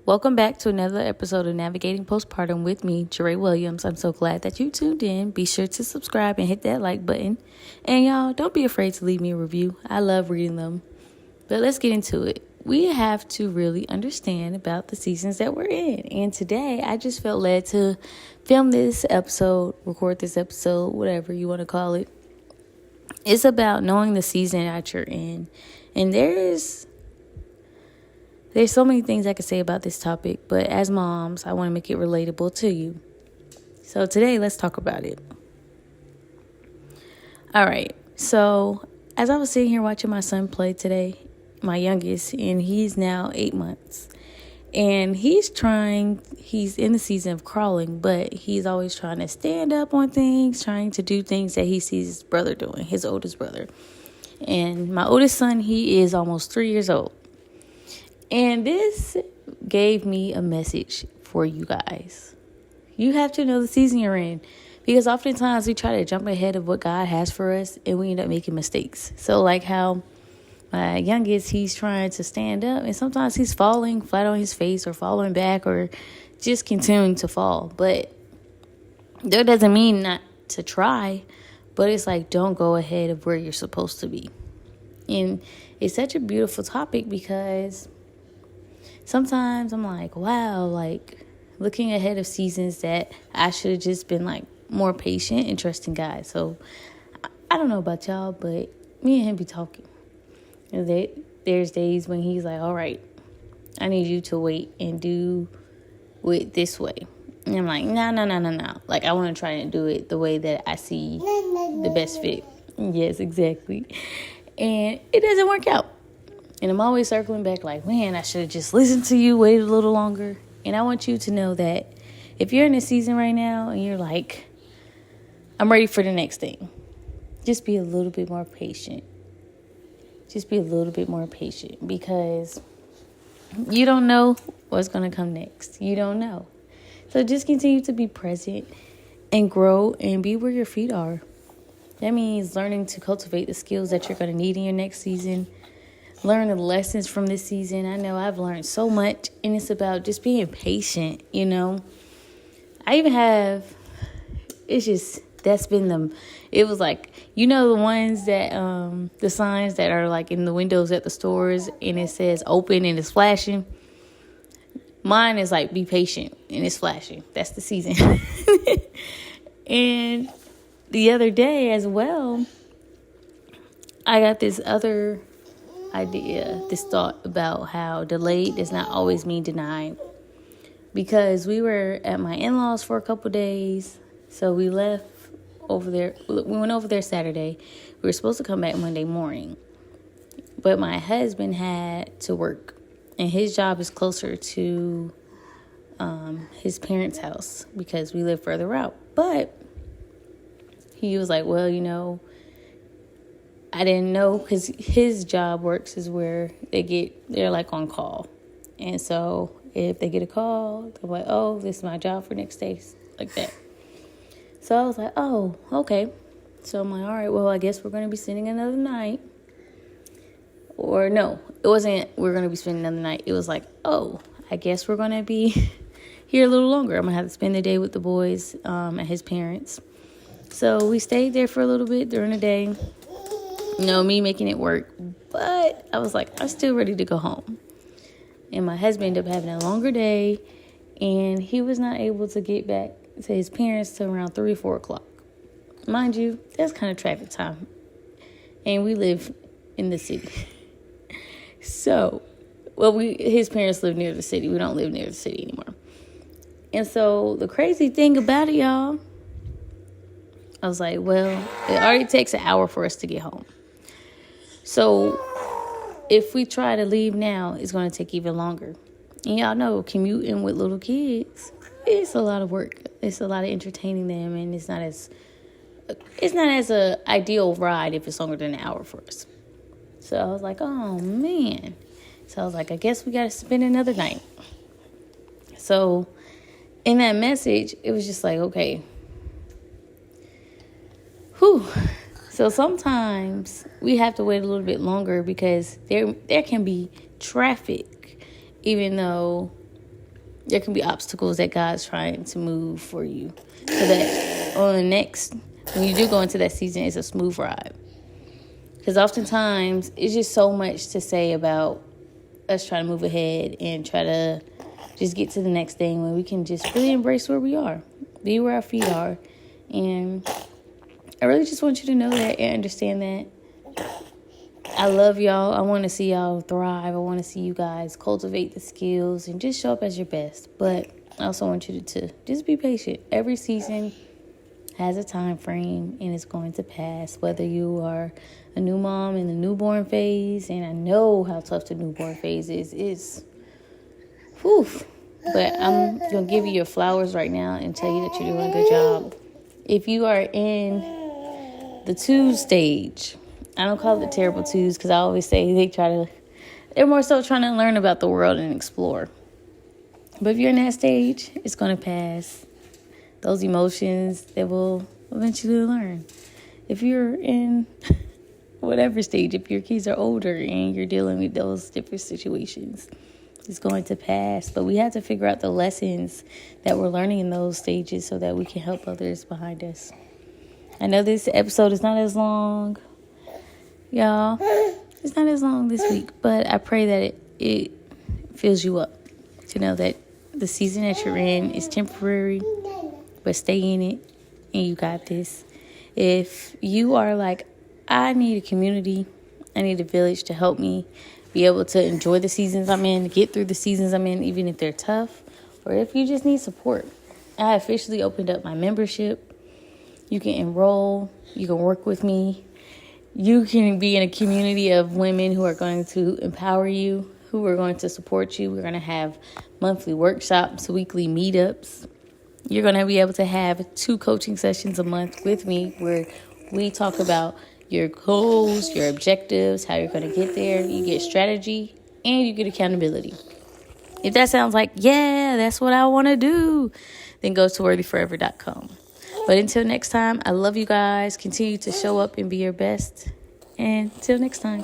Welcome back to another episode of Navigating Postpartum with me, Jaree Williams. I'm so glad that you tuned in. Be sure to subscribe and hit that like button. And y'all, don't be afraid to leave me a review. I love reading them. But let's get into it. We have to really understand about the seasons that we're in. And today, I just felt led to film this episode, record this episode, whatever you want to call it. It's about knowing the season that you're in. And there's so many things I could say about this topic, but as moms, I want to make it relatable to you. So today, let's talk about it. All right. So as I was sitting here watching my son play today, my youngest, and he's now 8 months, and he's in the season of crawling, but he's always trying to stand up on things, trying to do things that he sees his brother doing, his oldest brother. And my oldest son, he is almost 3 years old. And this gave me a message for you guys. You have to know the season you're in, because oftentimes we try to jump ahead of what God has for us and we end up making mistakes. So like how my youngest, he's trying to stand up and sometimes he's falling flat on his face or falling back or just continuing to fall. But that doesn't mean not to try, but it's like, don't go ahead of where you're supposed to be. And it's such a beautiful topic because sometimes I'm like, wow, like looking ahead of seasons that I should have just been like more patient and trusting God. So I don't know about y'all, but me and him be talking. And there's days when he's like, all right, I need you to wait and do it this way. And I'm like, no. Like I want to try and do it the way that I see the best fit. Yes, exactly. And it doesn't work out. And I'm always circling back like, man, I should have just listened to you, waited a little longer. And I want you to know that if you're in this season right now and you're like, I'm ready for the next thing, just be a little bit more patient. Just be a little bit more patient because you don't know what's going to come next. You don't know. So just continue to be present and grow and be where your feet are. That means learning to cultivate the skills that you're going to need in your next season. Learn the lessons from this season. I know I've learned so much, and it's about just being patient, you know. I even have, it was like, you know, the ones that, the signs that are like in the windows at the stores, and it says open and it's flashing. Mine is like, be patient, and it's flashing. That's the season. And the other day as well, I got this other this thought about how delayed does not always mean denied. Because we were at my in-laws for a couple days, so we left over there. We went over there Saturday. We were supposed to come back Monday morning, but my husband had to work, and his job is closer to his parents' house because we live further out. But he was like, well, you know, I didn't know, because his job works is where they're like on call. And so if they get a call, they're like, oh, this is my job for next day, like that. So I was like, oh, okay. So I'm like, all right, well, I guess we're going to be spending another night. Or no, it wasn't we're going to be spending another night. It was like, oh, I guess we're going to be here a little longer. I'm going to have to spend the day with the boys and his parents. So we stayed there for a little bit during the day. You know, me making it work. But I was like, I'm still ready to go home. And my husband ended up having a longer day. And he was not able to get back to his parents till around 3 or 4 o'clock. Mind you, that's kind of traffic time. And we live in the city. So, his parents live near the city. We don't live near the city anymore. And so the crazy thing about it, y'all, I was like, well, it already takes an hour for us to get home. So if we try to leave now, it's going to take even longer. And y'all know commuting with little kids, it's a lot of work. It's a lot of entertaining them, and it's not as a ideal ride if it's longer than an hour for us. So I was like, oh man. So I was like, I guess we got to spend another night. So in that message, it was just like, okay. Whew. So sometimes we have to wait a little bit longer because there can be traffic, even though there can be obstacles that God's trying to move for you, so that on the next, when you do go into that season, it's a smooth ride. Because oftentimes, it's just so much to say about us trying to move ahead and try to just get to the next thing, when we can just really embrace where we are, be where our feet are. And I really just want you to know that and understand that I love y'all. I want to see y'all thrive. I want to see you guys cultivate the skills and just show up as your best. But I also want you to just be patient. Every season has a time frame, and it's going to pass. Whether you are a new mom in the newborn phase, and I know how tough the newborn phase is. Whew. But I'm going to give you your flowers right now and tell you that you're doing a good job. If you are in the 2 stage, I don't call it the terrible 2s, because I always say they're more so trying to learn about the world and explore. But if you're in that stage, it's going to pass. Those emotions, they will eventually learn. If you're in whatever stage, if your kids are older and you're dealing with those different situations, it's going to pass. But we have to figure out the lessons that we're learning in those stages so that we can help others behind us. I know this episode is not as long, y'all. It's not as long this week, but I pray that it fills you up to know that the season that you're in is temporary, but stay in it, and you got this. If you are like, I need a community, I need a village to help me be able to enjoy the seasons I'm in, get through the seasons I'm in, even if they're tough, or if you just need support, I officially opened up my membership. You can enroll, you can work with me, you can be in a community of women who are going to empower you, who are going to support you. We're going to have monthly workshops, weekly meetups. You're going to be able to have 2 coaching sessions a month with me, where we talk about your goals, your objectives, how you're going to get there. You get strategy and you get accountability. If that sounds like, yeah, that's what I want to do, then go to worthyforever.com. But until next time, I love you guys. Continue to show up and be your best. And until next time.